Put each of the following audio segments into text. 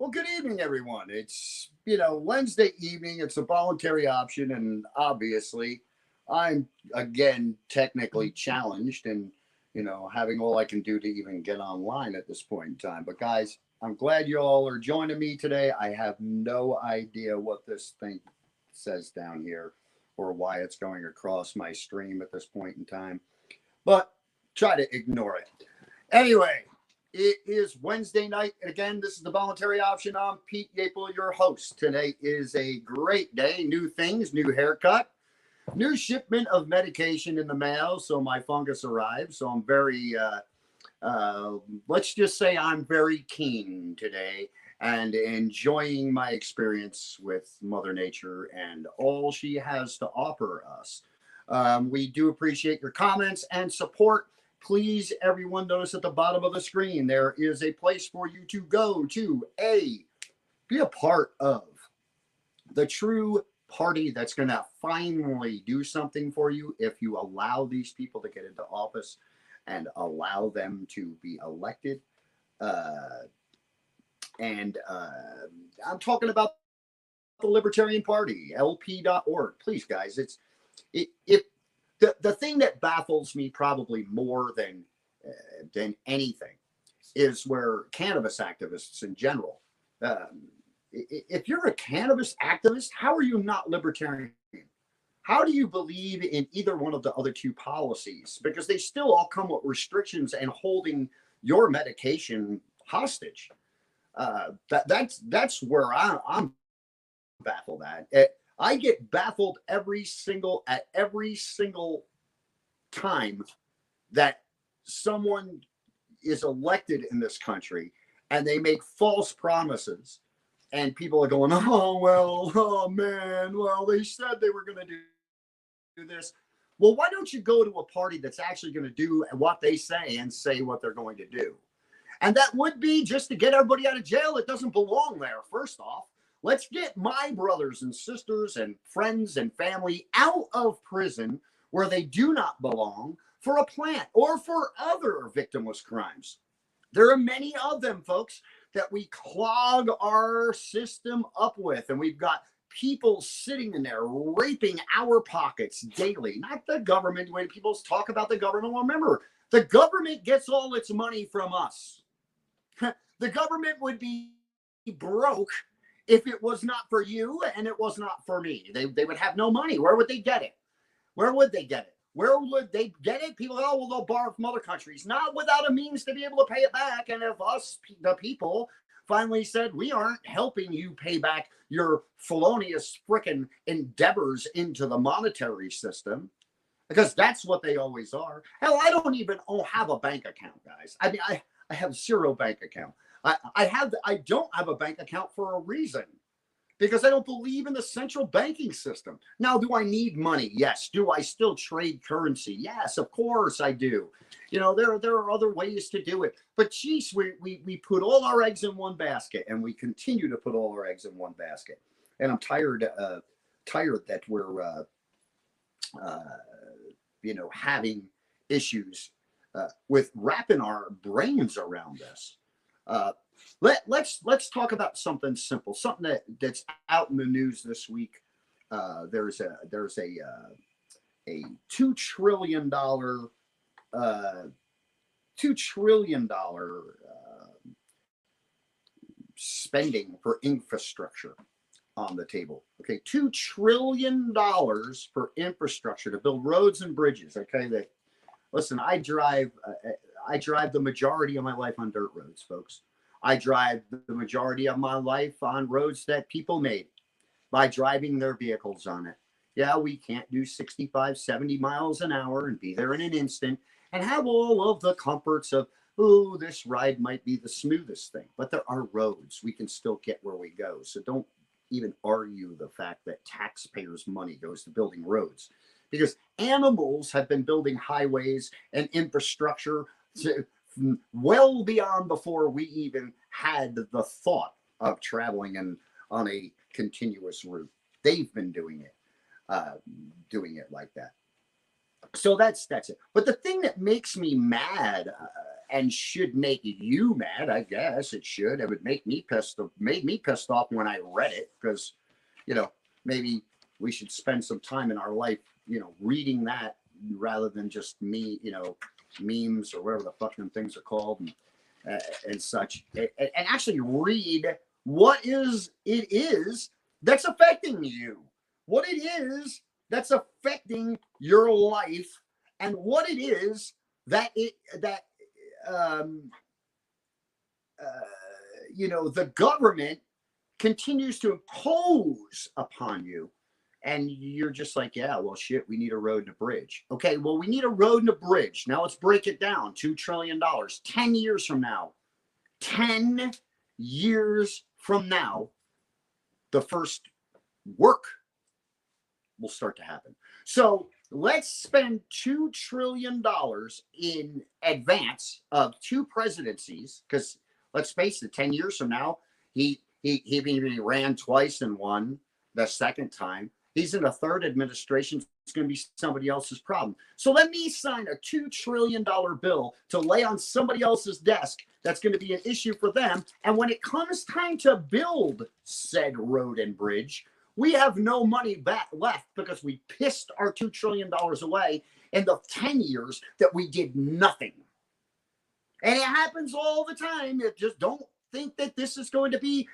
Well, good evening, everyone. It's, Wednesday evening. It's a voluntary option. And obviously, I'm again technically challenged and, having all I can do to even get online at this point in time. But, guys, I'm glad you all are joining me today. I have no idea what this thing says down here or why it's going across my stream at this point in time, but try to ignore it. Anyway, it is Wednesday night. And again, this is the voluntary option. I'm Pete Yapel, your host. Today is a great day. New things, new haircut, new shipment of medication in the mail. So my fungus arrived. So I'm very, let's just say I'm very keen today and enjoying my experience with Mother Nature and all she has to offer us. We do appreciate your comments and support. Please, everyone, notice at the bottom of the screen, there is a place for you to go to be a part of the true party that's going to finally do something for you if you allow these people to get into office and allow them to be elected. And I'm talking about the Libertarian Party, lp.org. Please, guys, if the thing that baffles me probably more than anything is where cannabis activists in general, if you're a cannabis activist, how are you not libertarian? How do you believe in either one of the other two policies? Because they still all come with restrictions and holding your medication hostage. That's where I'm baffled at. I get baffled every single time that someone is elected in this country and they make false promises and people are going, oh man, well, they said they were going to do this. Well, why don't you go to a party that's actually going to do what they say and say what they're going to do? And that would be just to get everybody out of jail. It doesn't belong there, first off. Let's get my brothers and sisters and friends and family out of prison where they do not belong for a plant or for other victimless crimes. There are many of them, folks, that we clog our system up with. And we've got people sitting in there raping our pockets daily, not the government. When people talk about the government, well, remember, the government gets all its money from us. The government would be broke if it was not for you and it was not for me. They would have no money. Where would they get it? Where would they get it? Where would they get it? People, well, they'll borrow from other countries, not without a means to be able to pay it back. And if us, the people, finally said, we aren't helping you pay back your felonious frickin' endeavors into the monetary system, because that's what they always are. Hell, I don't even have a bank account, guys. I mean, I have zero bank account. I don't have a bank account for a reason, because I don't believe in the central banking system. Now, do I need money? Yes. Do I still trade currency? Yes, of course I do. There are other ways to do it. But geez, we put all our eggs in one basket, and we continue to put all our eggs in one basket. And I'm tired that we're having issues with wrapping our brains around this. Let's talk about something simple, something that's out in the news this week. There's a $2 trillion spending for infrastructure on the table. Okay, $2 trillion for infrastructure to build roads and bridges. Okay, listen, I drive the majority of my life on dirt roads, folks. I drive the majority of my life on roads that people made by driving their vehicles on it. Yeah, we can't do 65, 70 miles an hour and be there in an instant and have all of the comforts of, oh, this ride might be the smoothest thing. But there are roads. We can still get where we go. So don't even argue the fact that taxpayers' money goes to building roads, because animals have been building highways and infrastructure well beyond before we even had the thought of traveling on a continuous route. They've been doing it like that. So that's it. But the thing that makes me mad and should make you mad. I guess it should. It would make me made me pissed off when I read it, because, you know, maybe we should spend some time in our life, you know, reading that rather than just memes or whatever the fucking things are called, and such, and actually read what it is that's affecting you, what it is that's affecting your life, and what it is that the government continues to impose upon you. And you're just like, yeah, well, shit, we need a road and a bridge. Okay, well, we need a road and a bridge. Now let's break it down. $2 trillion. 10 years from now, 10 years from now, the first work will start to happen. So let's spend $2 trillion in advance of 2 presidencies, because let's face it, 10 years from now, he ran twice and won the second time. He's in a third administration. It's going to be somebody else's problem. So let me sign a $2 trillion bill to lay on somebody else's desk. That's going to be an issue for them. And when it comes time to build said road and bridge, we have no money left because we pissed our $2 trillion away in the 10 years that we did nothing. And it happens all the time. Just don't think that this is going to be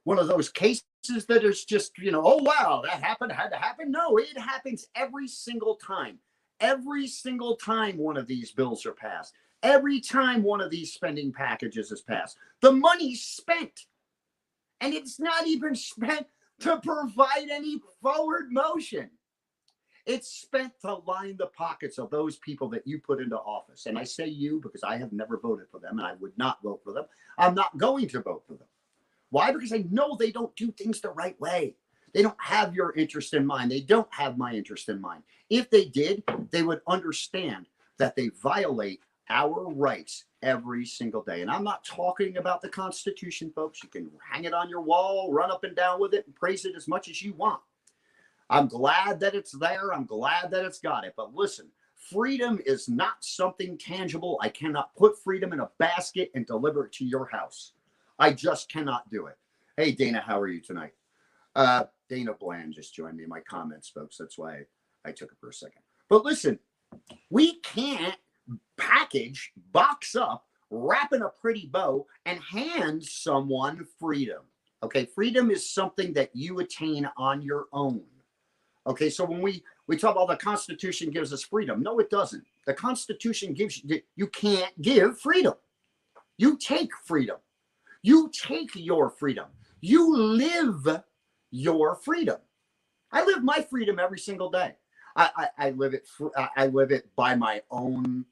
one of those cases that is just, oh, wow, that happened, had to happen. No, it happens every single time. Every single time one of these bills are passed. Every time one of these spending packages is passed. The money's spent. And it's not even spent to provide any forward motion. It's spent to line the pockets of those people that you put into office. And I say you because I have never voted for them, and I would not vote for them. I'm not going to vote for them. Why? Because I know they don't do things the right way. They don't have your interest in mind. They don't have my interest in mind. If they did, they would understand that they violate our rights every single day. And I'm not talking about the Constitution, folks. You can hang it on your wall, run up and down with it, and praise it as much as you want. I'm glad that it's there. I'm glad that it's got it. But listen, freedom is not something tangible. I cannot put freedom in a basket and deliver it to your house. I just cannot do it. Hey, Dana, how are you tonight? Dana Bland just joined me in my comments, folks. That's why I took it for a second. But listen, we can't package, box up, wrap in a pretty bow, and hand someone freedom. Okay, freedom is something that you attain on your own. Okay, so when we talk about the Constitution gives us freedom, no, it doesn't. The Constitution gives you can't give freedom. You take freedom. You take your freedom. You live your freedom. I live my freedom every single day. I live it. I live it by my own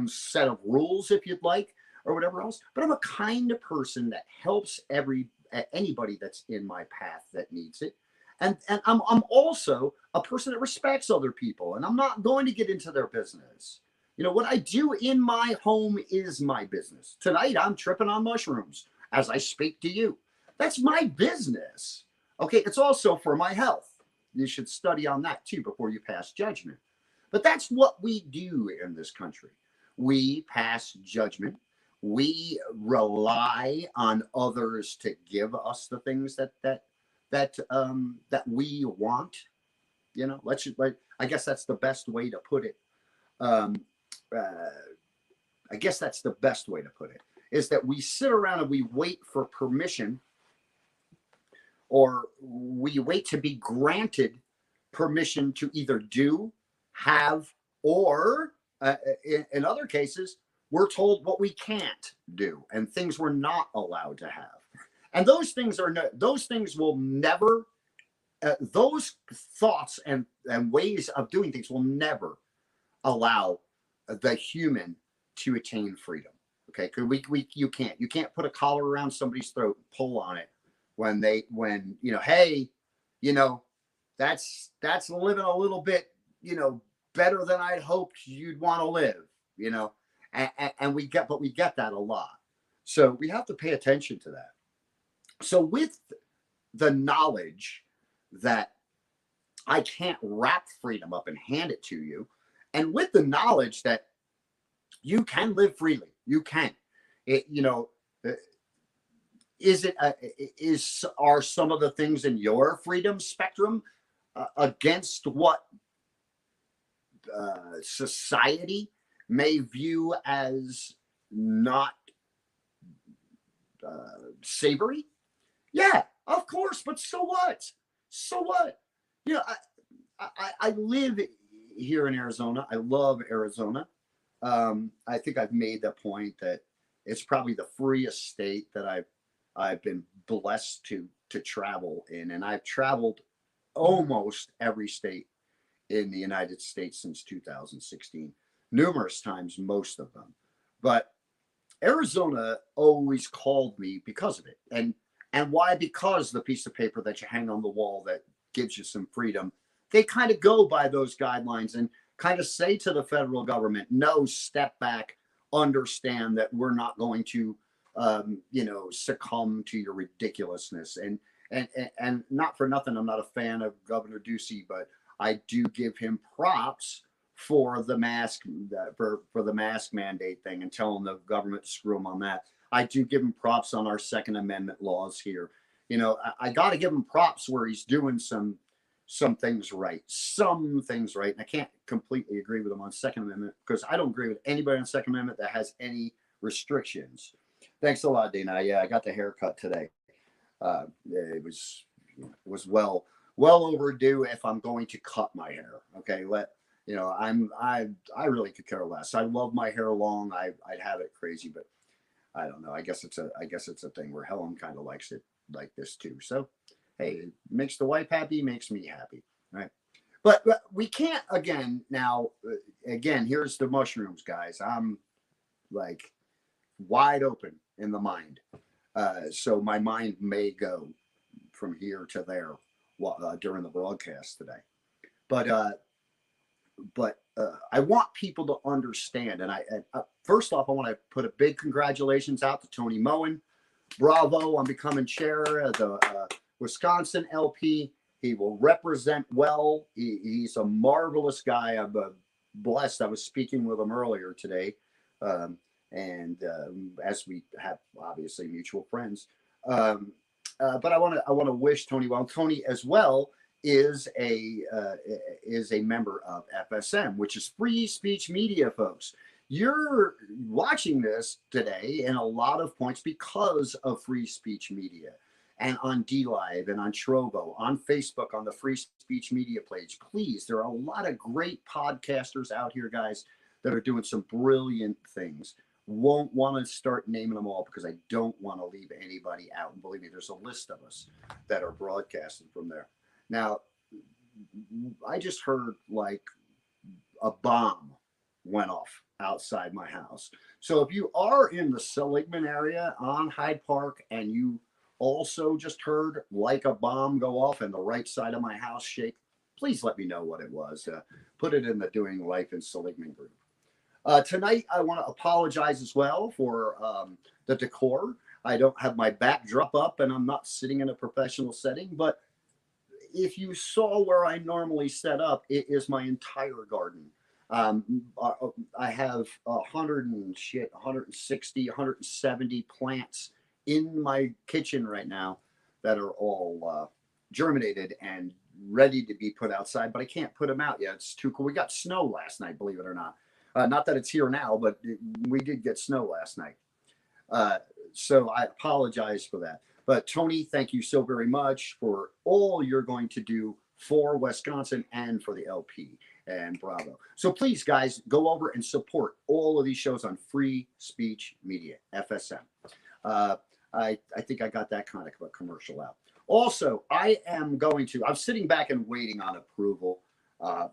set of rules, if you'd like, or whatever else. But I'm a kind of person that helps anybody that's in my path that needs it. And I'm also a person that respects other people, and I'm not going to get into their business. What I do in my home is my business. Tonight, I'm tripping on mushrooms as I speak to you. That's my business. Okay, it's also for my health. You should study on that too before you pass judgment. But that's what we do in this country. We pass judgment. We rely on others to give us the things that we want. I guess that's the best way to put it. I guess that's the best way to put it, is that we sit around and we wait for permission, or we wait to be granted permission to either do, have, or in other cases, we're told what we can't do and things we're not allowed to have. And those things will never, those thoughts and ways of doing things will never allow the human to attain freedom. Okay, because you can't put a collar around somebody's throat and pull on it when hey, that's living a little bit better than I'd hoped you'd want to live. And we get that a lot. So we have to pay attention to that. So with the knowledge that I can't wrap freedom up and hand it to you, and with the knowledge that you can live freely. You can. You know, are some of the things in your freedom spectrum against what society may view as not savory? Yeah, of course. But so what? So what? You know, I live here in Arizona. I love Arizona. I think I've made the point that it's probably the freest state that I've been blessed to travel in, and I've traveled almost every state in the United States since 2016, numerous times, most of them. But Arizona always called me because of it, and why? Because the piece of paper that you hang on the wall that gives you some freedom, they kind of go by those guidelines and kind of say to the federal government, no, step back, understand that we're not going to, succumb to your ridiculousness. And not for nothing, I'm not a fan of Governor Ducey, but I do give him props for the mask for the mask mandate thing and telling the government to screw him on that. I do give him props on our Second Amendment laws here. You know, I got to give him props where he's doing some things right, and I can't completely agree with him on Second Amendment because I don't agree with anybody on Second Amendment that has any restrictions. Thanks a lot, Dana. Yeah, I got the haircut today. It was well overdue if I'm going to cut my hair. Okay, I really could care less. I love my hair long. I'd have it crazy, but I don't know. I guess it's a thing where Helen kind of likes it like this too. So hey, it makes the wife happy, makes me happy, right? But we can't again, here's the mushrooms, guys. I'm like wide open in the mind. So my mind may go from here to there during the broadcast today. But I want people to understand. And first off, I want to put a big congratulations out to Tony Moen. Bravo on becoming chair of the Wisconsin LP. He will represent well. He's a marvelous guy. I'm blessed. I was speaking with him earlier today. As we have obviously mutual friends. But I want to wish Tony well. Tony as well is a member of FSM, which is Free Speech Media, folks. You're watching this today in a lot of points because of Free Speech Media, and on DLive and on Trovo, on Facebook, on the Free Speech Media page. Please, there are a lot of great podcasters out here, guys, that are doing some brilliant things. Won't want to start naming them all because I don't want to leave anybody out. And believe me, there's a list of us that are broadcasting from there. Now, I just heard like a bomb went off outside my house. So if you are in the Seligman area on Hyde Park and you also just heard like a bomb go off and the right side of my house shake, please let me know what it was. Put it in the Doing Life in Seligman group. Tonight, I want to apologize as well for the decor. I don't have my backdrop up and I'm not sitting in a professional setting, but if you saw where I normally set up, it is my entire garden. I have 160, 170 plants in my kitchen right now that are all germinated and ready to be put outside, but I can't put them out yet. It's too cool. We got snow last night, believe it or not. Not that it's here now, but we did get snow last night. So I apologize for that. But Tony, thank you so very much for all you're going to do for Wisconsin and for the LP. And bravo. So please, guys, go over and support all of these shows on Free Speech Media, FSM. I think I got that kind of a commercial out. Also, I'm sitting back and waiting on approval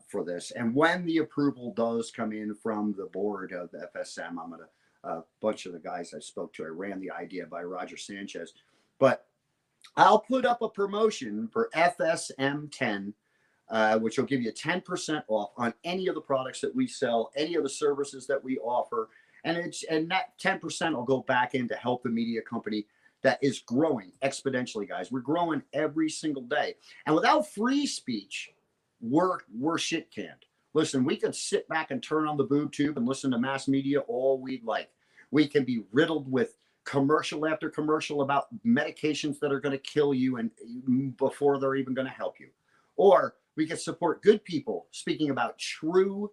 for this. And when the approval does come in from the board of the FSM, I'm going to, a bunch of the guys I spoke to, I ran the idea by Roger Sanchez, but I'll put up a promotion for FSM 10, which will give you 10% off on any of the products that we sell, any of the services that we offer. And that 10% will go back in to help the media company that is growing exponentially, guys. We're growing every single day. And without free speech, we're shit canned. Listen, we could sit back and turn on the boob tube and listen to mass media all we'd like. We can be riddled with commercial after commercial about medications that are going to kill you and before they're even going to help you. Or we can support good people speaking about true,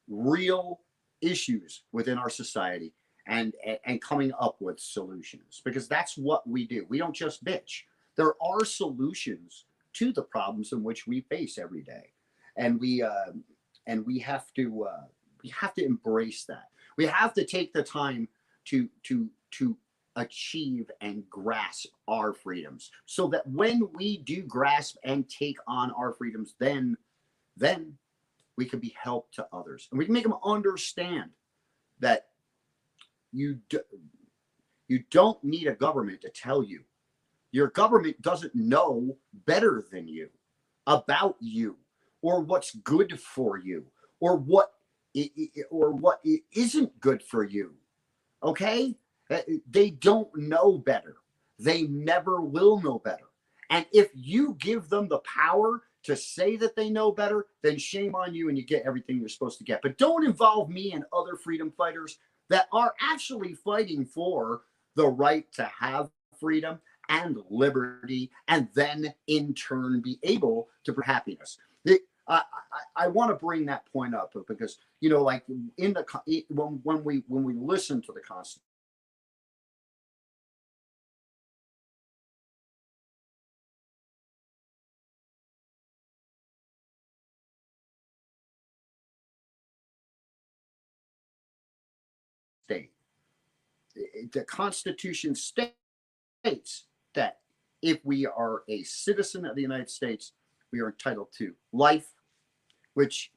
real issues within our society and coming up with solutions, because that's what we do. We don't just bitch. There are solutions to the problems in which we face every day, and we have to embrace that. We have to take the time to achieve and grasp our freedoms, so that when we do grasp and take on our freedoms, then we can be help to others, and we can make them understand that you don't need a government to tell you. Your government doesn't know better than you about you, or what's good for you, or what isn't good for you. Okay? They don't know better. They never will know better. And if you give them the power to say that they know better, then shame on you, and you get everything you're supposed to get. But don't involve me and other freedom fighters that are actually fighting for the right to have freedom and liberty, and then in turn be able to bring happiness. I want to bring that point up because, like in the when we listen to the Constitution, state, the Constitution states that if we are a citizen of the United States, we are entitled to life, which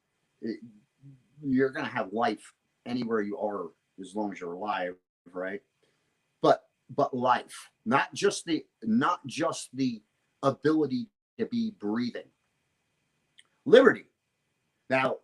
you're going to have life anywhere you are as long as you're alive, right? But life, not just the ability to be breathing. Liberty. Now,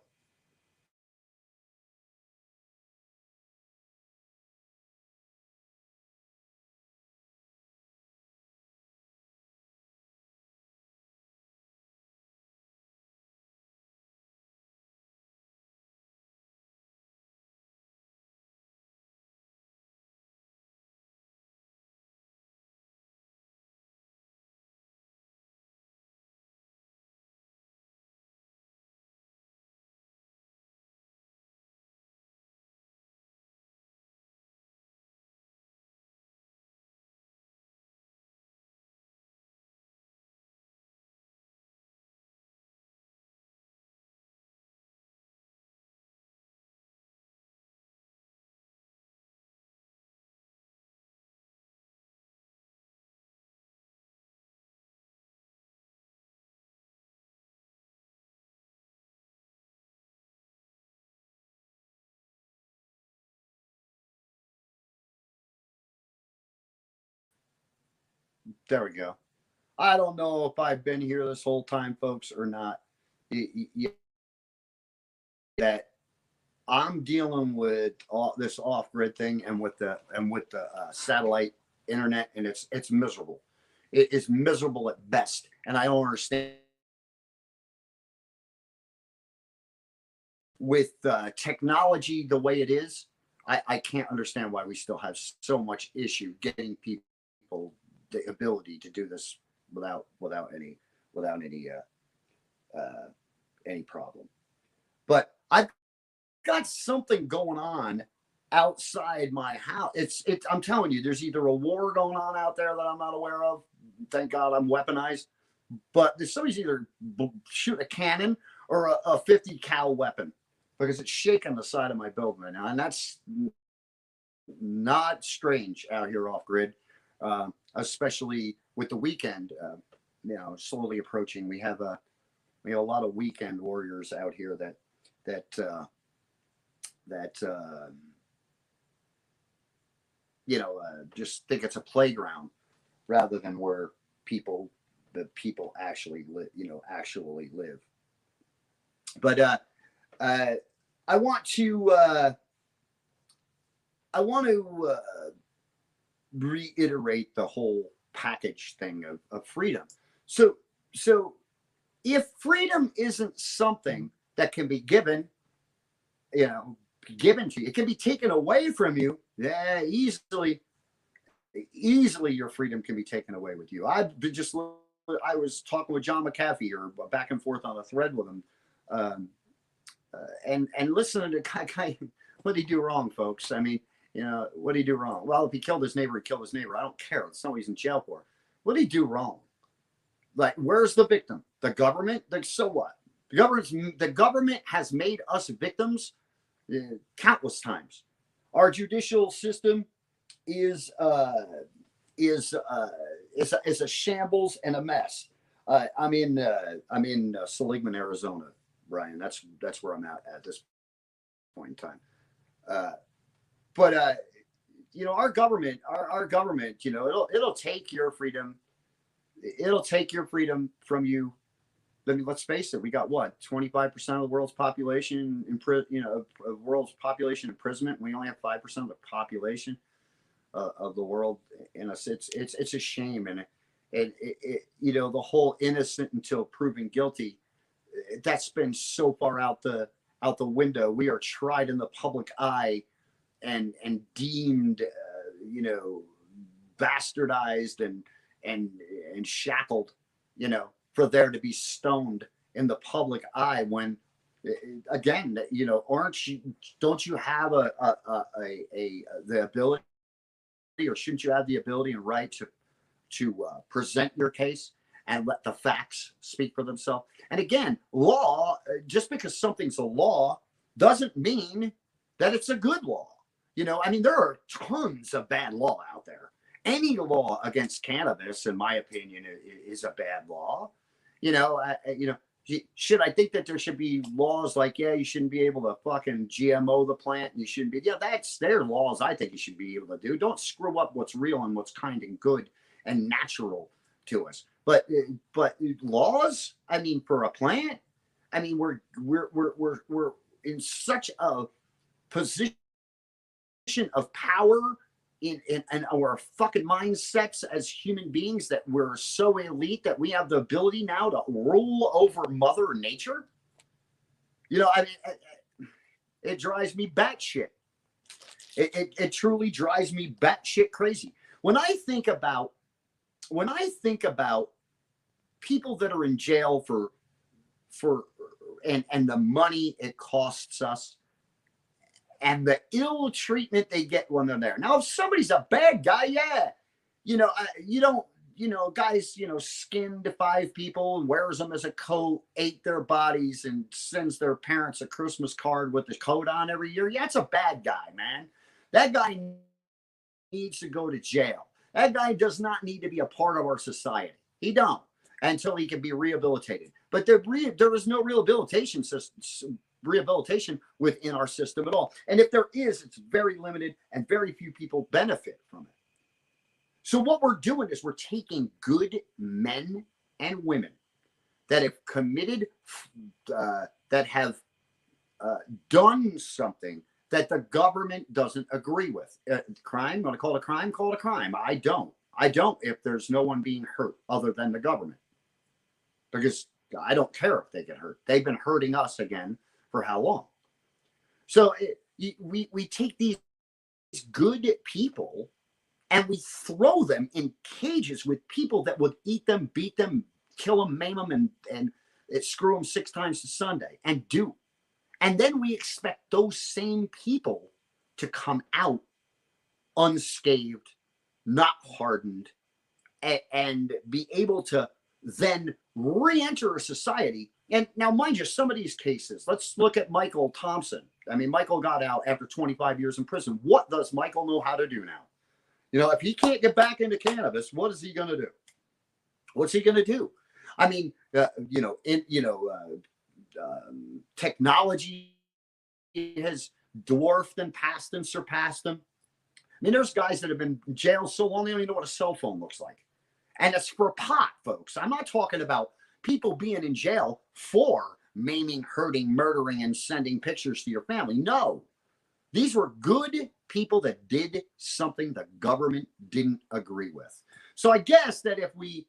there we go. I don't know if I've been here this whole time, folks, or not. That I'm dealing with all this off-grid thing and with the satellite internet, and it's miserable. It is miserable at best, and I don't understand. With technology the way it is, I can't understand why we still have so much issue getting people the ability to do this without any problem. But I've got something going on outside my house. I'm telling you, there's either a war going on out there that I'm not aware of. Thank God I'm weaponized. But there's somebody's either shoot a cannon or a 50 cal weapon, because it's shaking the side of my building right now, and that's not strange out here off grid, especially with the weekend, slowly approaching. We have a lot of weekend warriors out here that just think it's a playground rather than where the people actually live. But I want to reiterate the whole package thing of freedom. So if freedom isn't something that can be given, given to you. It can be taken away from you. Yeah, easily your freedom can be taken away with you. I was talking with John McAfee, or back and forth on a thread with him, and listening to guy, what did he do wrong, folks? I mean, what did he do wrong? Well, if he killed his neighbor, he killed his neighbor. I don't care. It's not what he's in jail for. What did he do wrong? Like, where's the victim? The government? Like, so what? The government has made us victims countless times. Our judicial system is a shambles and a mess. I'm in Seligman, Arizona, Brian. That's where I'm at this point in time. But our government, it'll take your freedom. It'll take your freedom from you. Let's face it. We got what, 25% of the world's population world's population imprisonment. We only have 5% of the population of the world in us. It's a shame, and the whole innocent until proven guilty. That's been so far out the window. We are tried in the public eye and deemed, bastardized and shackled, for there to be stoned in the public eye when, again, don't you have the ability, or shouldn't you have the ability and right to present your case and let the facts speak for themselves? And again, law, just because something's a law doesn't mean that it's a good law. There are tons of bad law out there. Any law against cannabis, in my opinion, is a bad law. Should I think that there should be laws like, you shouldn't be able to fucking GMO the plant? You shouldn't be. That's their laws. I think you should be able to do. Don't screw up what's real and what's kind and good and natural to us. But laws, for a plant, we're in such a position of power in our fucking mindsets as human beings that we're so elite that we have the ability now to rule over Mother Nature. It drives me batshit. It truly drives me batshit crazy. When I think about people that are in jail for and the money it costs us, and the ill treatment they get when they're there. Now, if somebody's a bad guy, guys, skinned 5 people and wears them as a coat, ate their bodies, and sends their parents a Christmas card with the coat on every year. Yeah, it's a bad guy, man. That guy needs to go to jail. That guy does not need to be a part of our society. He don't, until he can be rehabilitated. But there is no rehabilitation within our system at all. And if there is, it's very limited, and very few people benefit from it. So what we're doing is we're taking good men and women that have committed, that have done something that the government doesn't agree with. Crime, want to call it a crime? Call it a crime. I don't if there's no one being hurt other than the government. Because I don't care if they get hurt. They've been hurting us again for how long? So we take these good people and we throw them in cages with people that would eat them, beat them, kill them, maim them, and screw them 6 times to Sunday, and do. And then we expect those same people to come out unscathed, not hardened, and be able to then re-enter a society. And now, mind you, some of these cases, let's look at Michael Thompson. Michael got out after 25 years in prison. What does Michael know how to do now? If he can't get back into cannabis, what is he going to do? What's he going to do? Technology has dwarfed and passed and surpassed them. There's guys that have been in jail so long they don't even know what a cell phone looks like. And it's for pot, folks. I'm not talking about people being in jail for maiming, hurting, murdering, and sending pictures to your family. No. These were good people that did something the government didn't agree with. So I guess that if we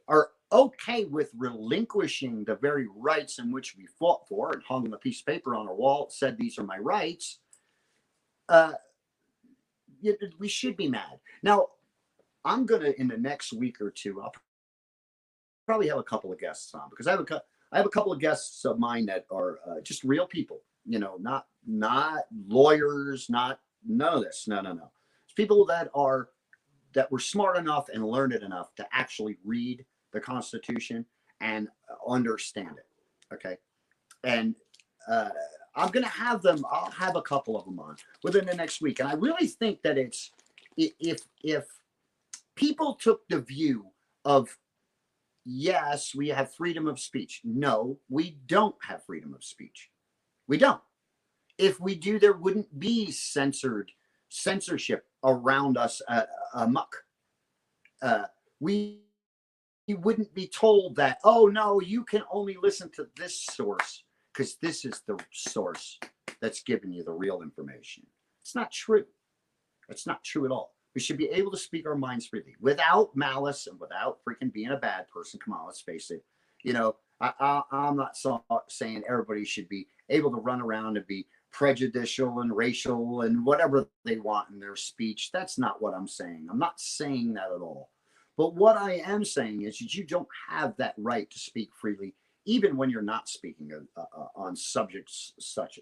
are okay with relinquishing the very rights in which we fought for and hung a piece of paper on our wall, said these are my rights, uh, we should be mad. Now, I'm going to, in the next week or two, I'll probably have a couple of guests on, because I have a couple of guests of mine that are just real people, not lawyers, not none of this. No, no, no. It's people that were smart enough and learned enough to actually read the Constitution and understand it. Okay. And uh, I'm going to have them, I'll have a couple of them on within the next week. And I really think that it's, if people took the view of, yes, we have freedom of speech. No, we don't have freedom of speech. We don't. If we do, there wouldn't be censorship around us amok. We wouldn't be told that, oh no, you can only listen to this source because this is the source that's giving you the real information. It's not true. It's not true at all. We should be able to speak our minds freely without malice and without freaking being a bad person. Come on, let's face it. I'm not saying everybody should be able to run around and be prejudicial and racial and whatever they want in their speech. That's not what I'm saying. I'm not saying that at all. But what I am saying is that you don't have that right to speak freely, even when you're not speaking on subjects such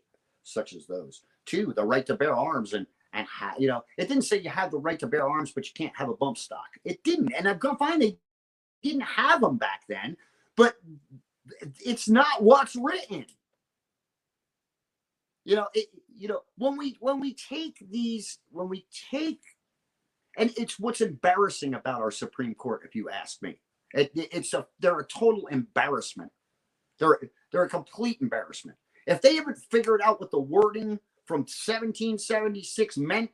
as those. Two, the right to bear arms and it didn't say you have the right to bear arms, but you can't have a bump stock. It didn't. And I'm going to find they didn't have them back then, but it's not what's written. When we take, and it's what's embarrassing about our Supreme Court, if you ask me. They're a total embarrassment. They're a complete embarrassment. If they ever figured out what the wording from 1776 meant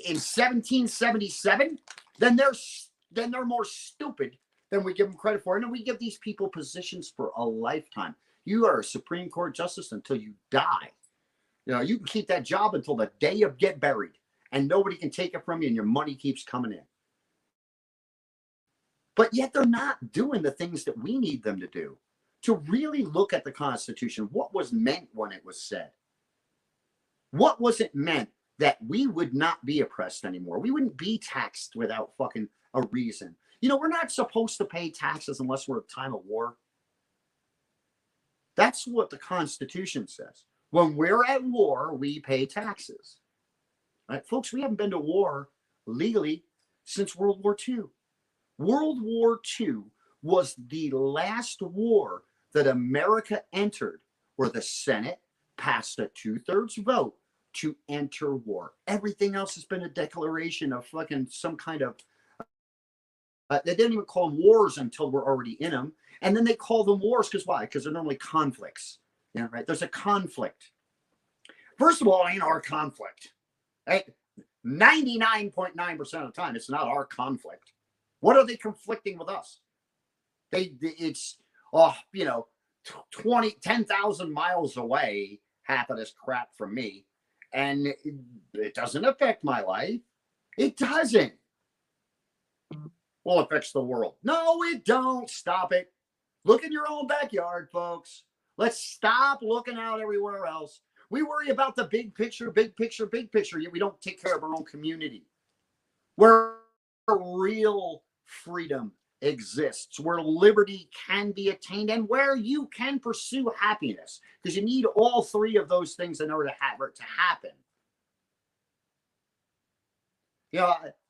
in 1777, then they're more stupid than we give them credit for. And we give these people positions for a lifetime. You are a Supreme Court justice until you die. You can keep that job until the day you get buried, and nobody can take it from you, and your money keeps coming in. But yet they're not doing the things that we need them to do, to really look at the Constitution. What was meant when it was said? What was it meant that we would not be oppressed anymore? We wouldn't be taxed without fucking a reason. We're not supposed to pay taxes unless we're at a time of war. That's what the Constitution says. When we're at war, we pay taxes. Right, folks, we haven't been to war legally since World War II. World War II was the last war that America entered where the Senate passed a 2/3 vote to enter war. Everything else has been a declaration of fucking some kind of, they didn't even call them wars until we're already in them. And then they call them wars because why? Because they're normally conflicts. Right? There's a conflict. First of all, it ain't our conflict. Right? 99.9% of the time, it's not our conflict. What are they conflicting with us? It's 10,000 miles away, half of this crap from me, and it doesn't affect my life. It doesn't. Well, it affects the world. No, it don't. Stop it. Look in your own backyard, folks. Let's stop looking out everywhere else. We worry about the big picture, yet we don't take care of our own community. Where real freedom exists, where liberty can be attained, and where you can pursue happiness, because you need all three of those things in order to have it to happen.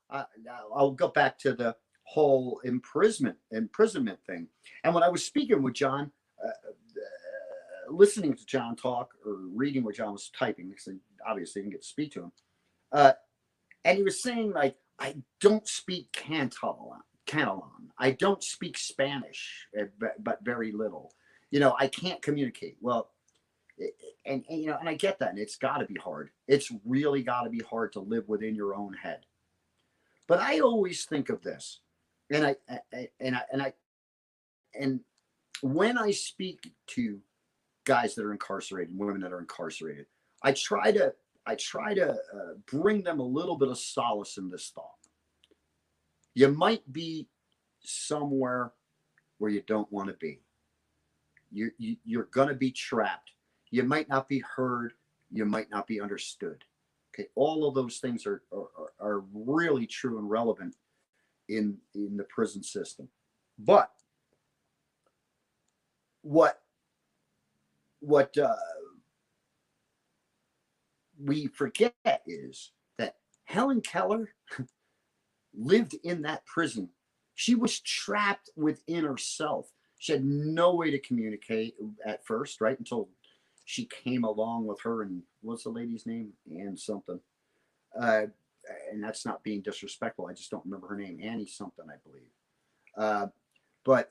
I'll go back to the whole imprisonment thing. And when I was speaking with John, listening to John talk or reading what John was typing, because I obviously didn't get to speak to him, and he was saying, like, I don't speak Catalan. I don't speak Spanish, but very little. I can't communicate. Well, and I get that, and it's got to be hard. It's really got to be hard to live within your own head. But I always think of this, and when I speak to guys that are incarcerated, women that are incarcerated, I try to bring them a little bit of solace in this thought. You might be somewhere where you don't want to be. You're going to be trapped. You might not be heard. You might not be understood. Okay, all of those things are really true and relevant in the prison system. But what we forget is that Helen Keller lived in that prison. She was trapped within herself. She had no way to communicate at first, right? Until she came along with her, and what's the lady's name? Anne something. Uh, and that's not being disrespectful. I just don't remember her name. Annie something, I believe. But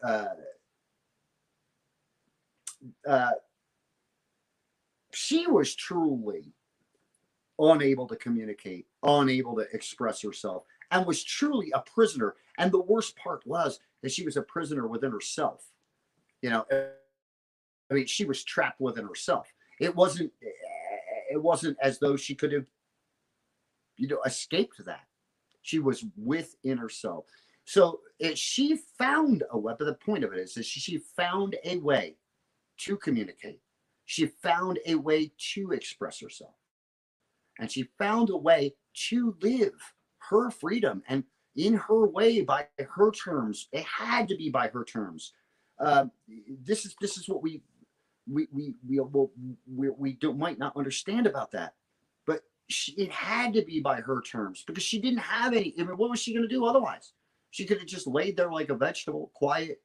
she was truly unable to communicate, unable to express herself, and was truly a prisoner. And the worst part was that she was a prisoner within herself. You know, I mean, she was trapped within herself. It wasn't as though she could have, escaped that. She was within herself. So she found a way. But the point of it is that she found a way to communicate. She found a way to express herself. And she found a way to live her freedom and in her way, by her terms. It had to be by her terms. This is what we might not understand about that, but it had to be by her terms, because she didn't have any. I mean, what was she going to do otherwise? She could have just laid there like a vegetable, quiet,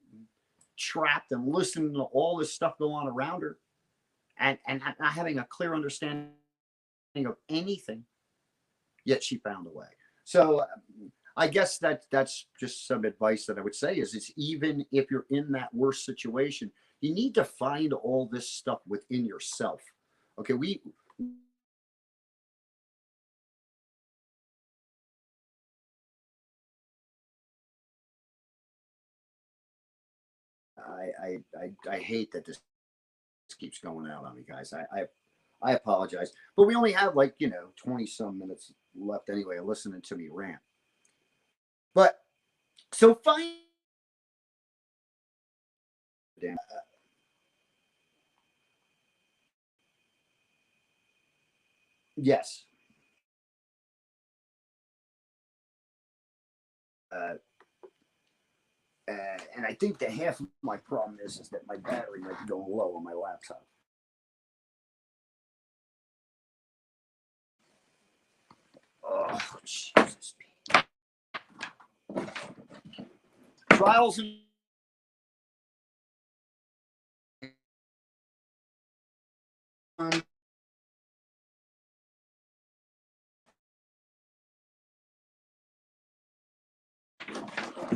trapped, and listening to all this stuff go on around her, and not having a clear understanding of anything. Yet she found a way. So I guess that's just some advice that I would say is even if you're in that worst situation, you need to find all this stuff within yourself. Okay, I hate that this keeps going out on me, guys. I apologize, but we only have 20 some minutes left anyway of listening to me rant. But so find yes. Uh, and I think that half of my problem is that my battery might be going low on my laptop. Oh, Jesus. Trials and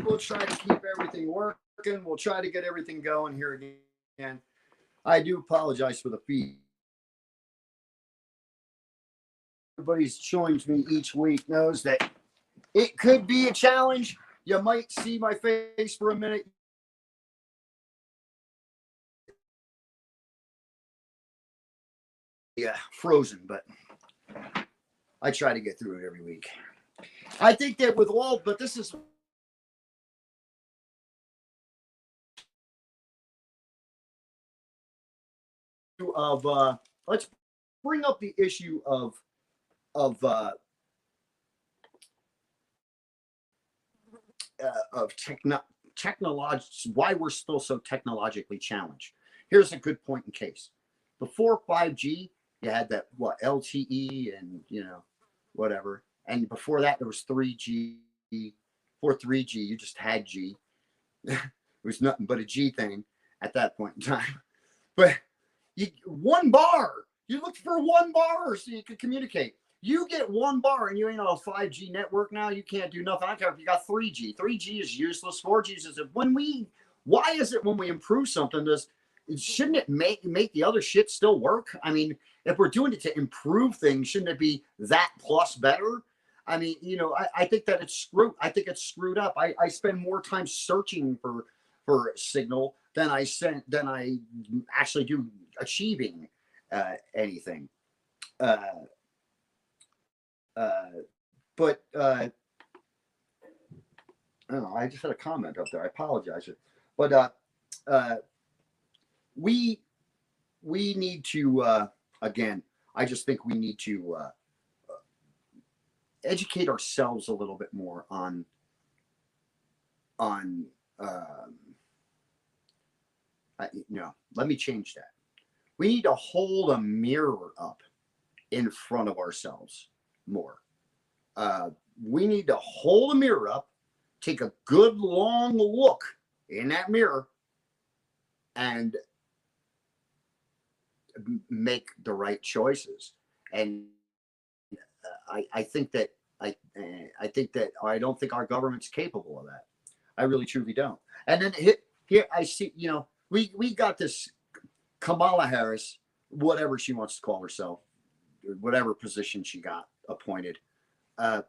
we'll try to keep everything working. We'll try to get everything going here again. I do apologize for the feed. Everybody's joins me each week knows that it could be a challenge. You might see my face for a minute. Yeah, frozen, but I try to get through it every week. I think that with all, but this is of let's bring up the issue of technology, why we're still so technologically challenged. Here's a good point in case. Before 5G, you had that LTE and whatever, and before that there was 3G. Before 3G, you just had G. It was nothing but a G thing at that point in time. But one bar. You looked for one bar so you could communicate. You get one bar and you ain't on a 5G network now, you can't do nothing. I don't care if you got 3G. 3G is useless. 4G is why is it when we improve something, shouldn't it make the other shit still work? I mean, if we're doing it to improve things, shouldn't it be that plus better? I mean, I think that it's screwed. I think it's screwed up. I spend more time searching for signal than I actually do achieving anything. But I don't know. I just had a comment up there. I apologize. But uh, we need to again. I just think we need to educate ourselves a little bit more on. No, let me change that. We need to hold a mirror up in front of ourselves more. Uh, we need to hold a mirror up, take a good long look in that mirror, and make the right choices. And I think that I think that I don't think our government's capable of that. I really truly don't. And then here I see, we got this Kamala Harris, whatever she wants to call herself, whatever position she got appointed, uh,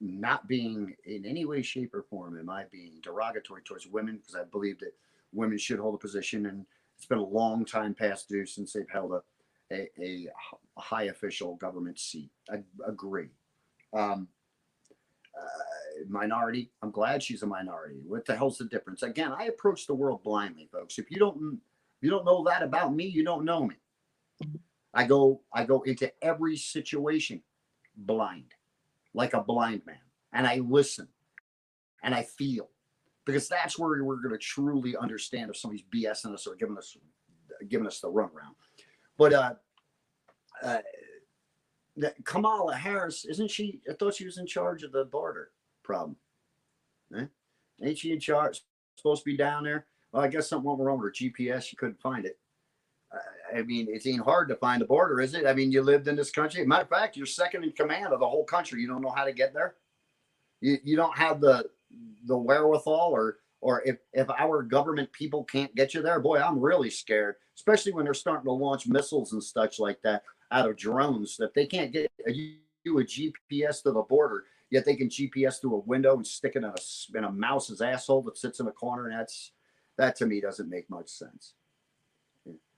not being in any way, shape, or form am I being derogatory towards women, because I believe that women should hold a position, and it's been a long time past due since they've held a high official government seat. I agree. Um, Minority. I'm glad she's a minority. What the hell's the difference? Again, I approach the world blindly, folks. If you don't know that about me, you don't know me. I go into every situation blind, like a blind man, and I listen and I feel, because that's where we're going to truly understand if somebody's BSing us or giving us the runaround. But uh, Kamala Harris, isn't she? I thought she was in charge of the border problem. Eh? Ain't she in charge? Supposed to be down there? Well, I guess something went wrong with her GPS. She couldn't find it. I mean, it ain't hard to find the border, is it? I mean, you lived in this country. Matter of fact, you're second in command of the whole country. You don't know how to get there. You don't have the wherewithal, or if our government people can't get you there, boy, I'm really scared. Especially when they're starting to launch missiles and such like that out of drones. That they can't get you a GPS to the border, yet they can GPS through a window and stick it in a mouse's asshole that sits in a corner, and that to me doesn't make much sense.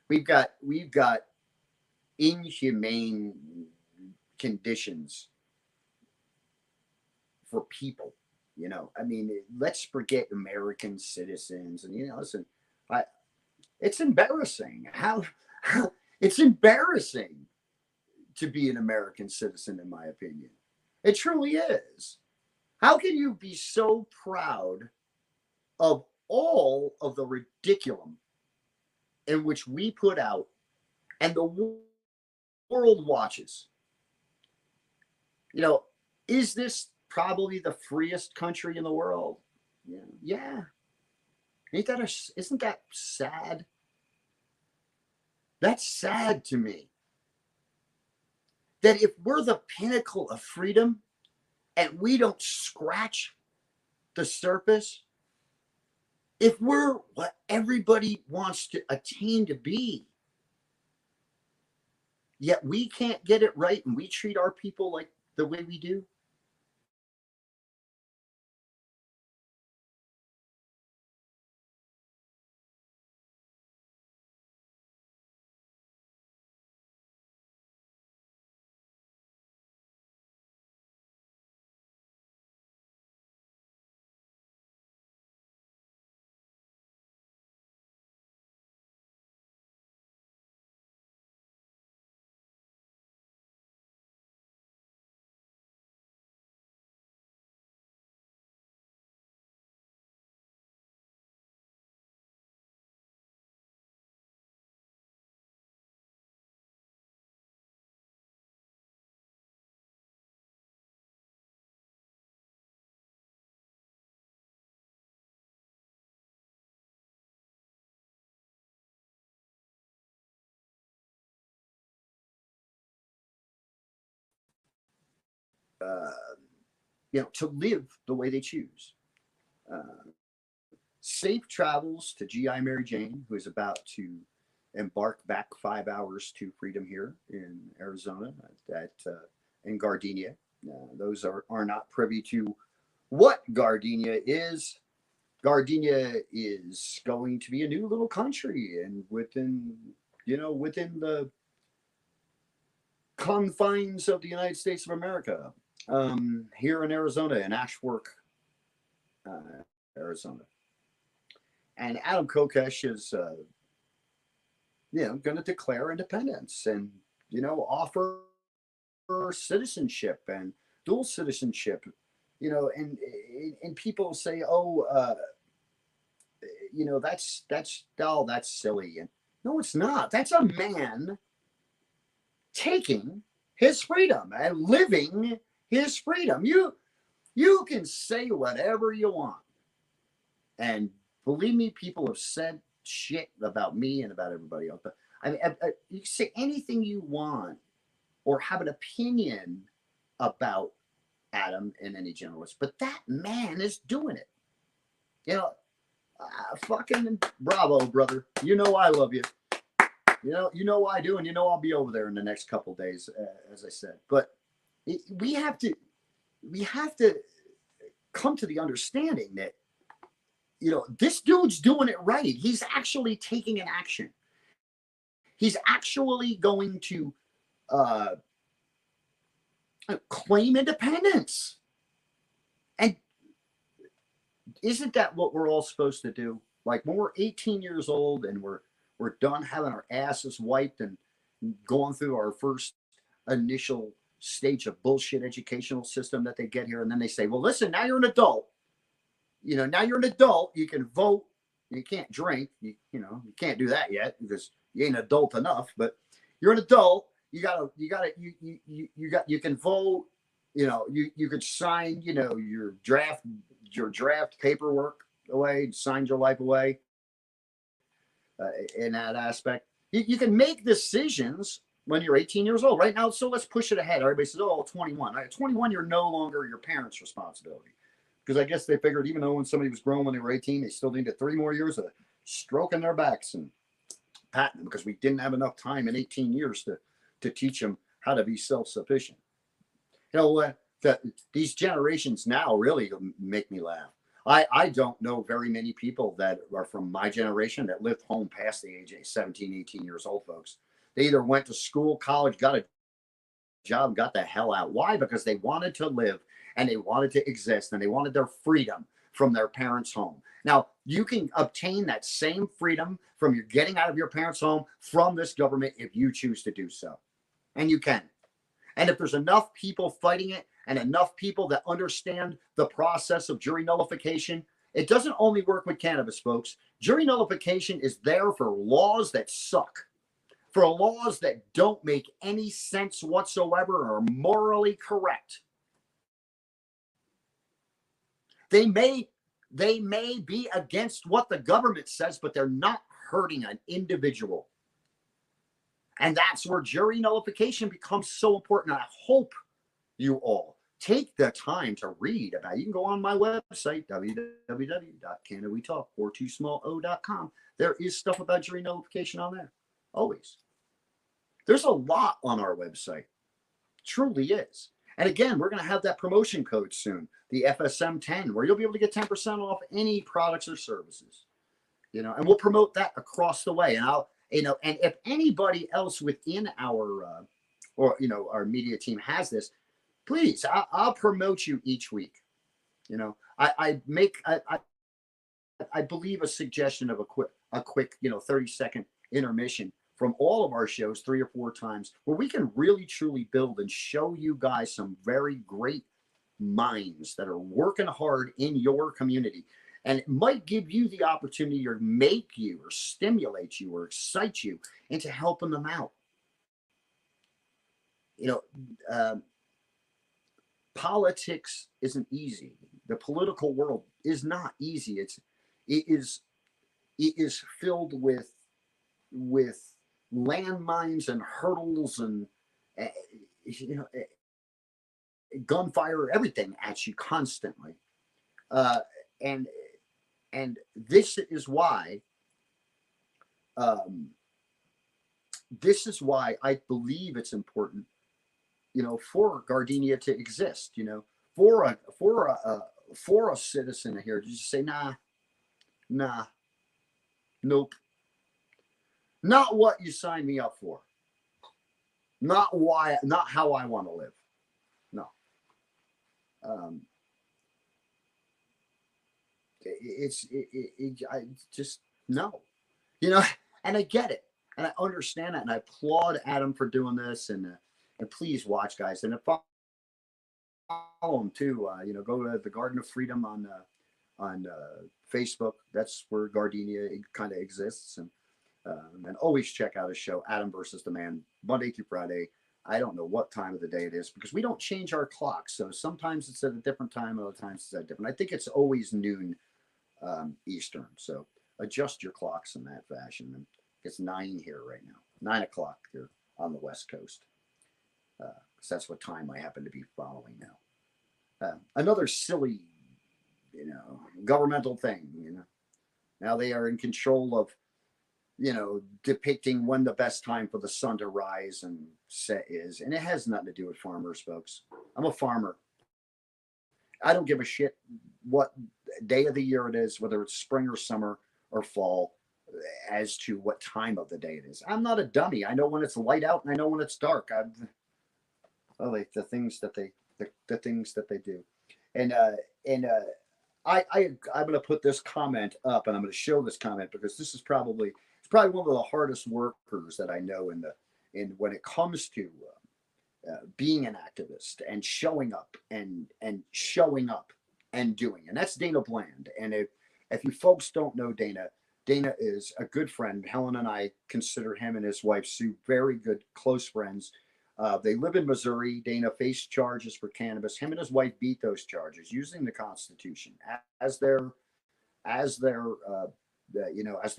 We've got inhumane conditions for people. I mean, let's forget American citizens, and listen, I it's embarrassing how it's embarrassing to be an American citizen, in my opinion. It truly is. How can you be so proud of all of the ridiculum in which we put out, and the world watches? Is this probably the freest country in the world? Yeah. Yeah. Isn't that sad? That's sad to me. That if we're the pinnacle of freedom and we don't scratch the surface, if we're what everybody wants to attain to be, yet we can't get it right and we treat our people like the way we do. Uh, to live the way they choose. Uh, Safe travels to GI Mary Jane, who is about to embark back 5 hours to freedom here in Arizona, in Gardenia. Those are not privy to what Gardenia is. Gardenia is going to be a new little country, and within the confines of the United States of America, here in Arizona, in Ashwork, Arizona. And Adam Kokesh is, going to declare independence and, offer citizenship and dual citizenship, and people say, oh, that's silly. And no, it's not. That's a man taking his freedom and living his freedom. You can say whatever you want. And believe me, people have said shit about me and about everybody else. But you can say anything you want or have an opinion about Adam and any generalist, but that man is doing it. Fucking bravo, brother. You know I love you. You know I do, and I'll be over there in the next couple days, as I said. But we have to come to the understanding that this dude's doing it right. He's actually taking an action. He's actually going to claim independence. And isn't that what we're all supposed to do? Like when we're 18 years old and we're done having our asses wiped and going through our first initial stage of bullshit educational system that they get here, and then they say, well, listen, now you're an adult. Now you're an adult. You can vote. You can't drink. You can't do that yet because you ain't adult enough. But you're an adult. You can vote. You could sign. Your draft paperwork away. Signed your life away. In that aspect, you can make decisions when you're 18 years old. Right now, so let's push it ahead. Everybody says, oh, 21. At 21, you're no longer your parents' responsibility. Because I guess they figured even though when somebody was grown when they were 18, they still needed 3 more years of stroking their backs and patting them because we didn't have enough time in 18 years to teach them how to be self-sufficient. These generations now really make me laugh. I don't know very many people that are from my generation that lived home past the age of 17, 18 years old, folks. They either went to school, college, got a job, got the hell out. Why? Because they wanted to live and they wanted to exist and they wanted their freedom from their parents' home. Now, you can obtain that same freedom from your getting out of your parents' home from this government if you choose to do so. And you can. And if there's enough people fighting it and enough people that understand the process of jury nullification, it doesn't only work with cannabis, folks. Jury nullification is there for laws that suck, for laws that don't make any sense whatsoever or are morally correct. They may be against what the government says, but they're not hurting an individual. And that's where jury nullification becomes so important. I hope you all take the time to read about it. You can go on my website, www.canadawetalk42small.com. There is stuff about jury nullification on there. Always. There's a lot on our website. Truly is. And again, we're going to have that promotion code soon, the FSM10, where you'll be able to get 10% off any products or services. And we'll promote that across the way. And and if anybody else within our our media team has this, please, I'll promote you each week. I believe a suggestion of a quick 30-second intermission from all of our shows 3 or 4 times where we can really truly build and show you guys some very great minds that are working hard in your community. And it might give you the opportunity or make you or stimulate you or excite you into helping them out. Politics isn't easy. The political world is not easy. It is filled with landmines and hurdles and gunfire, everything at you constantly. And this is why I believe it's important, for Gardenia to exist, for a citizen here to just say, nah, nope, not what you signed me up for, not how I want to live. No. I just no, you know, and I get it, and I understand that, and I applaud Adam for doing this, and please watch, guys, and follow him too. Go to the Garden of Freedom on Facebook. That's where Gardenia kind of exists, and always check out his show, Adam versus the Man, Monday through Friday. I don't know what time of the day it is because we don't change our clocks. So sometimes it's at a different time, other times it's at different. I think it's always noon Eastern. So adjust your clocks in that fashion. And it's 9 here right now, 9 o'clock here on the West Coast. Because that's what time I happen to be following now. Another silly, governmental thing. Now they are in control of, depicting when the best time for the sun to rise and set is. And it has nothing to do with farmers, folks. I'm a farmer. I don't give a shit what day of the year it is, whether it's spring or summer or fall, as to what time of the day it is. I'm not a dummy. I know when it's light out and I know when it's dark. The things that they do. And I'm going to put this comment up, and I'm going to show this comment because this is probably one of the hardest workers that I know in when it comes to being an activist and showing up and doing. And that's Dana Bland. And if you folks don't know Dana is a good friend. Helen and I consider him and his wife Sue very good, close friends. They live in Missouri. Dana faced charges for cannabis. Him and his wife beat those charges using the Constitution as their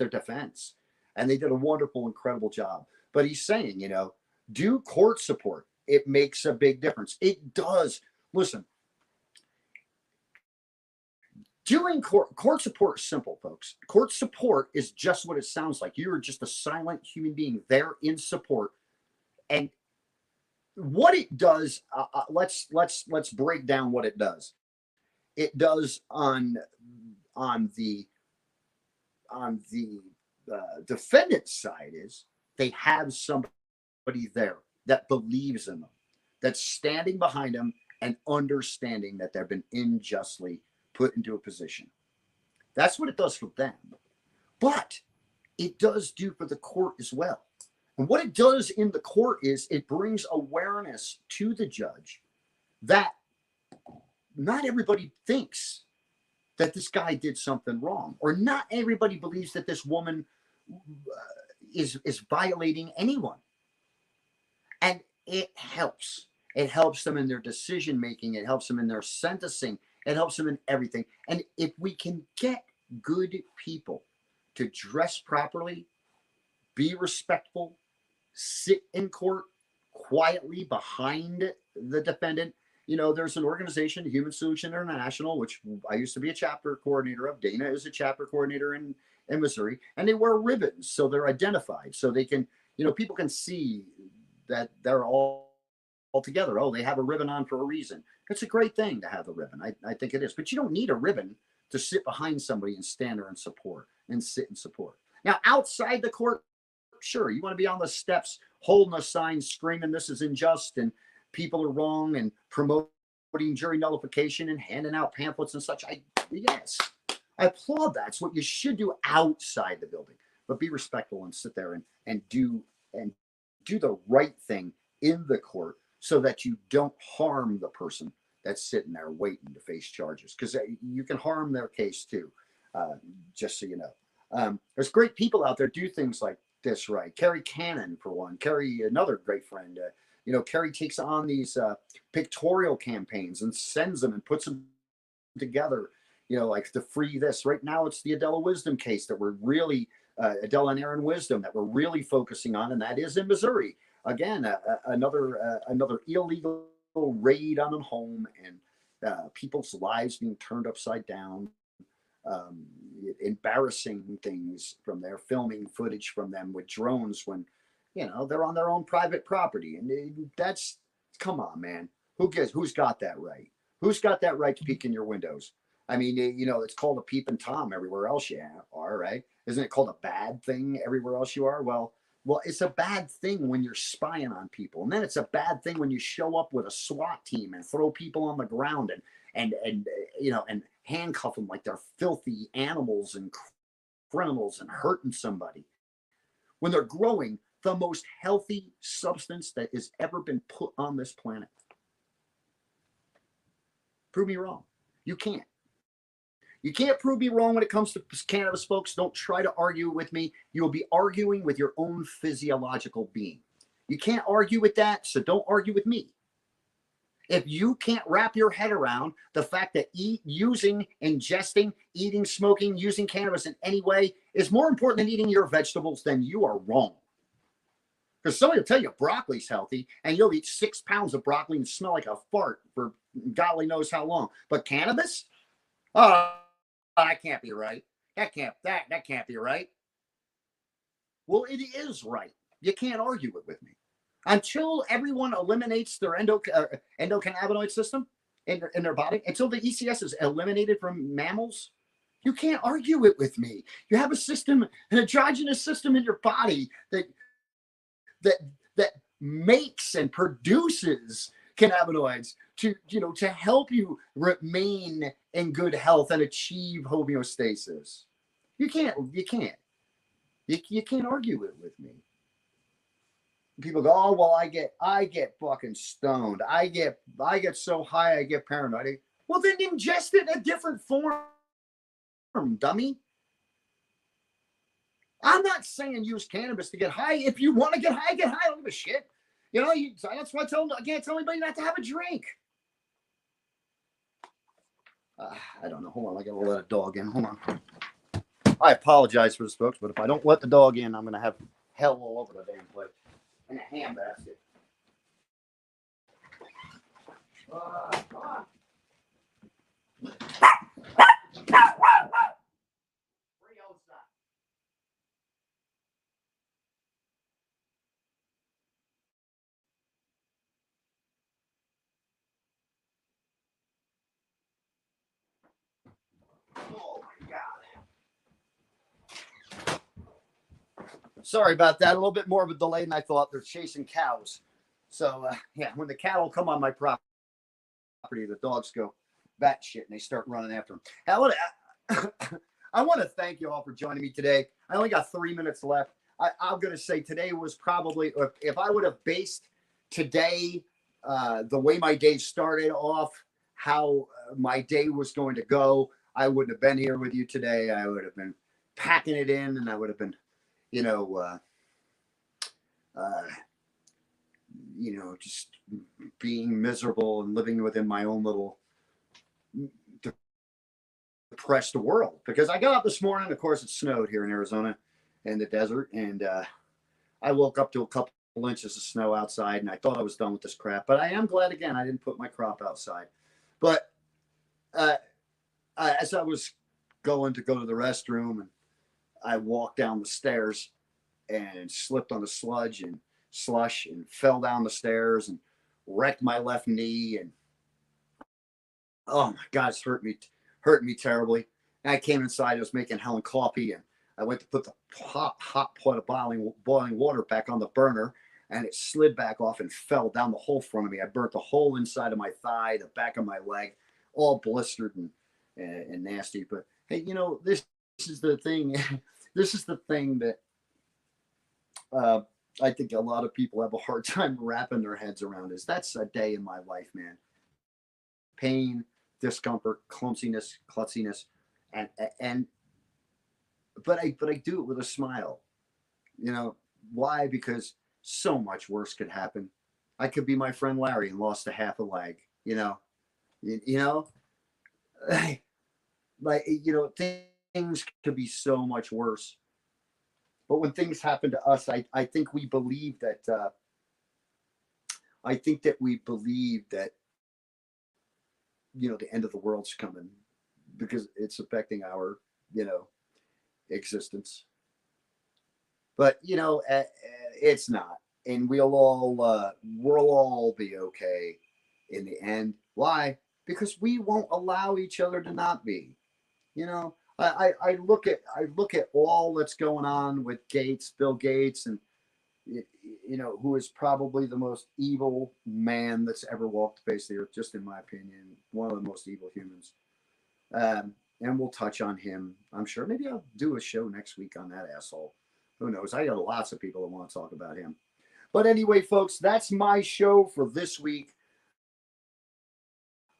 defense, and they did a wonderful, incredible job. But he's saying, do court support. It makes a big difference. It does. Listen, doing court support is simple, folks. Court support is just what it sounds like. You're just a silent human being there in support, and what it does, let's break down what it does. It does on the defendant's side is they have somebody there that believes in them, that's standing behind them and understanding that they've been unjustly put into a position. That's what it does for them. But it does do for the court as well. And what it does in the court is it brings awareness to the judge that not everybody thinks that this guy did something wrong, or not everybody believes that this woman is violating anyone. And it helps. It helps them in their decision making. It helps them in their sentencing. It helps them in everything. And if we can get good people to dress properly, be respectful, sit in court quietly behind the defendant. There's an organization, Human Solution International, which I used to be a chapter coordinator of. Dana is a chapter coordinator in Missouri, and they wear ribbons so they're identified, so they can, people can see that they're all together. Oh, they have a ribbon on for a reason. It's a great thing to have a ribbon. I think it is, but you don't need a ribbon to sit behind somebody and stand there and support and sit and support. Now, outside the court, sure, you want to be on the steps holding a sign screaming this is unjust and people are wrong and promoting jury nullification and handing out pamphlets and such. Yes, I applaud that. It's what you should do outside the building, but be respectful and sit there and do the right thing in the court so that you don't harm the person that's sitting there waiting to face charges, because you can harm their case too, just so you know. There's great people out there do things like this right. Carrie Cannon, for one. Carrie, another great friend. Carrie takes on these pictorial campaigns and sends them and puts them together, like to free this. Right now, it's the Adela Wisdom case that we're really, Adela and Aaron Wisdom, that we're really focusing on, and that is in Missouri. Again, another illegal raid on a home and people's lives being turned upside down. Embarrassing things from there, filming footage from them with drones when they're on their own private property. And that's, come on, man, who's got that right? Who's got that right to peek in your windows? I mean, it's called a peeping Tom everywhere else you are, right? Isn't it called a bad thing everywhere else you are? Well, it's a bad thing when you're spying on people, and then it's a bad thing when you show up with a SWAT team and throw people on the ground and and handcuff them like they're filthy animals and criminals and hurting somebody, when they're growing the most healthy substance that has ever been put on this planet. Prove me wrong. You can't. You can't prove me wrong when it comes to cannabis, folks. Don't try to argue with me. You'll be arguing with your own physiological being. You can't argue with that, so don't argue with me. If you can't wrap your head around the fact that using, ingesting, eating, smoking, using cannabis in any way is more important than eating your vegetables, then you are wrong. Because somebody will tell you broccoli's healthy, and you'll eat 6 pounds of broccoli and smell like a fart for golly knows how long. But cannabis? Oh, that can't be right. That can't be right. Well, it is right. You can't argue it with me. Until everyone eliminates their endocannabinoid system in their body, until the ECS is eliminated from mammals, you can't argue it with me. You have a system, an endogenous system in your body that makes and produces cannabinoids to help you remain in good health and achieve homeostasis. You can't argue it with me. People go, oh well, I get fucking stoned. I get so high I get paranoid. Well, then ingest it in a different form, dummy. I'm not saying use cannabis to get high. If you want to get high, get high. I don't give a shit. That's why I can't tell anybody not to have a drink. I don't know. Hold on, I gotta let a dog in. Hold on. I apologize for this, folks, but if I don't let the dog in, I'm gonna have hell all over the damn place. In a handbasket. Come on. Oh my God. Sorry about that. A little bit more of a delay than I thought. They're chasing cows. So, yeah, when the cattle come on my property, the dogs go batshit and they start running after them. I want to thank you all for joining me today. I only got 3 minutes left. I'm going to say today was probably, if I would have based today, the way my day started off, how my day was going to go, I wouldn't have been here with you today. I would have been packing it in, and I would have been, just being miserable and living within my own little depressed world. Because I got up this morning, of course, it snowed here in Arizona in the desert, and I woke up to a couple inches of snow outside, and I thought I was done with this crap. But I am glad again I didn't put my crop outside. But as I was going to go to the restroom, and I walked down the stairs and slipped on the slush and fell down the stairs and wrecked my left knee, and oh my God, it's hurt me terribly. And I came inside, I was making Helen coffee, and I went to put the hot pot of boiling water back on the burner, and it slid back off and fell down the whole front of me. I burnt the whole inside of my thigh, the back of my leg, all blistered and nasty. But hey, this is the thing. This is the thing that I think a lot of people have a hard time wrapping their heads around. Is that's a day in my life, man. Pain, discomfort, clumsiness, klutziness, but I do it with a smile. Why? Because so much worse could happen. I could be my friend Larry and lost a half a leg. Things could be so much worse. But when things happen to us, I think we believe that. I think that we believe that the end of the world's coming because it's affecting our existence. But it's not, and we'll all be okay in the end. Why? Because we won't allow each other to not be. I look at all that's going on with Bill Gates, and who is probably the most evil man that's ever walked the face of the earth, just in my opinion, one of the most evil humans. And we'll touch on him, I'm sure. Maybe I'll do a show next week on that asshole. Who knows? I got lots of people that want to talk about him. But anyway, folks, that's my show for this week.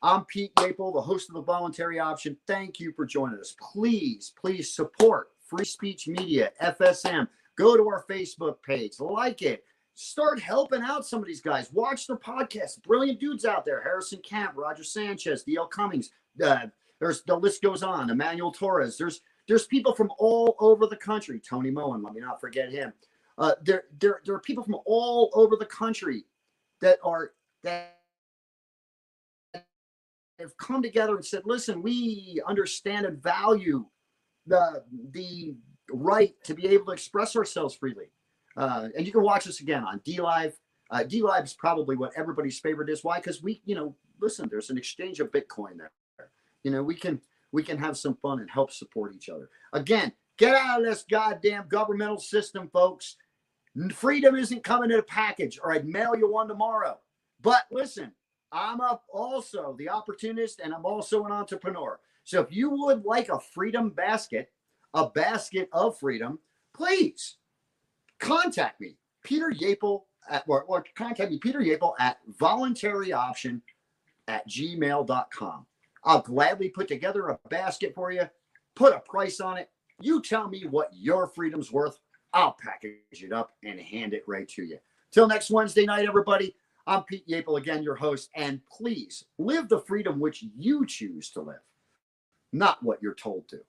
I'm Pete Maple, the host of The Voluntary Option. Thank you for joining us. Please, please support Free Speech Media, FSM. Go to our Facebook page, like it. Start helping out some of these guys. Watch their podcasts. Brilliant dudes out there. Harrison Camp, Roger Sanchez, D.L. Cummings. There's the list goes on. Emmanuel Torres. There's people from all over the country. Tony Moen, let me not forget him. There are people from all over the country that have come together and said, listen, we understand and value the right to be able to express ourselves freely. And you can watch us again on DLive. DLive is probably what everybody's favorite is. Why? Because listen, there's an exchange of Bitcoin there. We can have some fun and help support each other. Again, get out of this goddamn governmental system, folks. Freedom isn't coming in a package, or I'd mail you one tomorrow. But listen, I'm also the opportunist, and I'm also an entrepreneur. So if you would like a freedom basket, a basket of freedom, please contact me, Peter Yapel, or contact me, Peter Yapel, at voluntaryoption@gmail.com. I'll gladly put together a basket for you, put a price on it. You tell me what your freedom's worth. I'll package it up and hand it right to you. Till next Wednesday night, everybody, I'm Pete Yapel, again, your host. And please live the freedom which you choose to live, not what you're told to.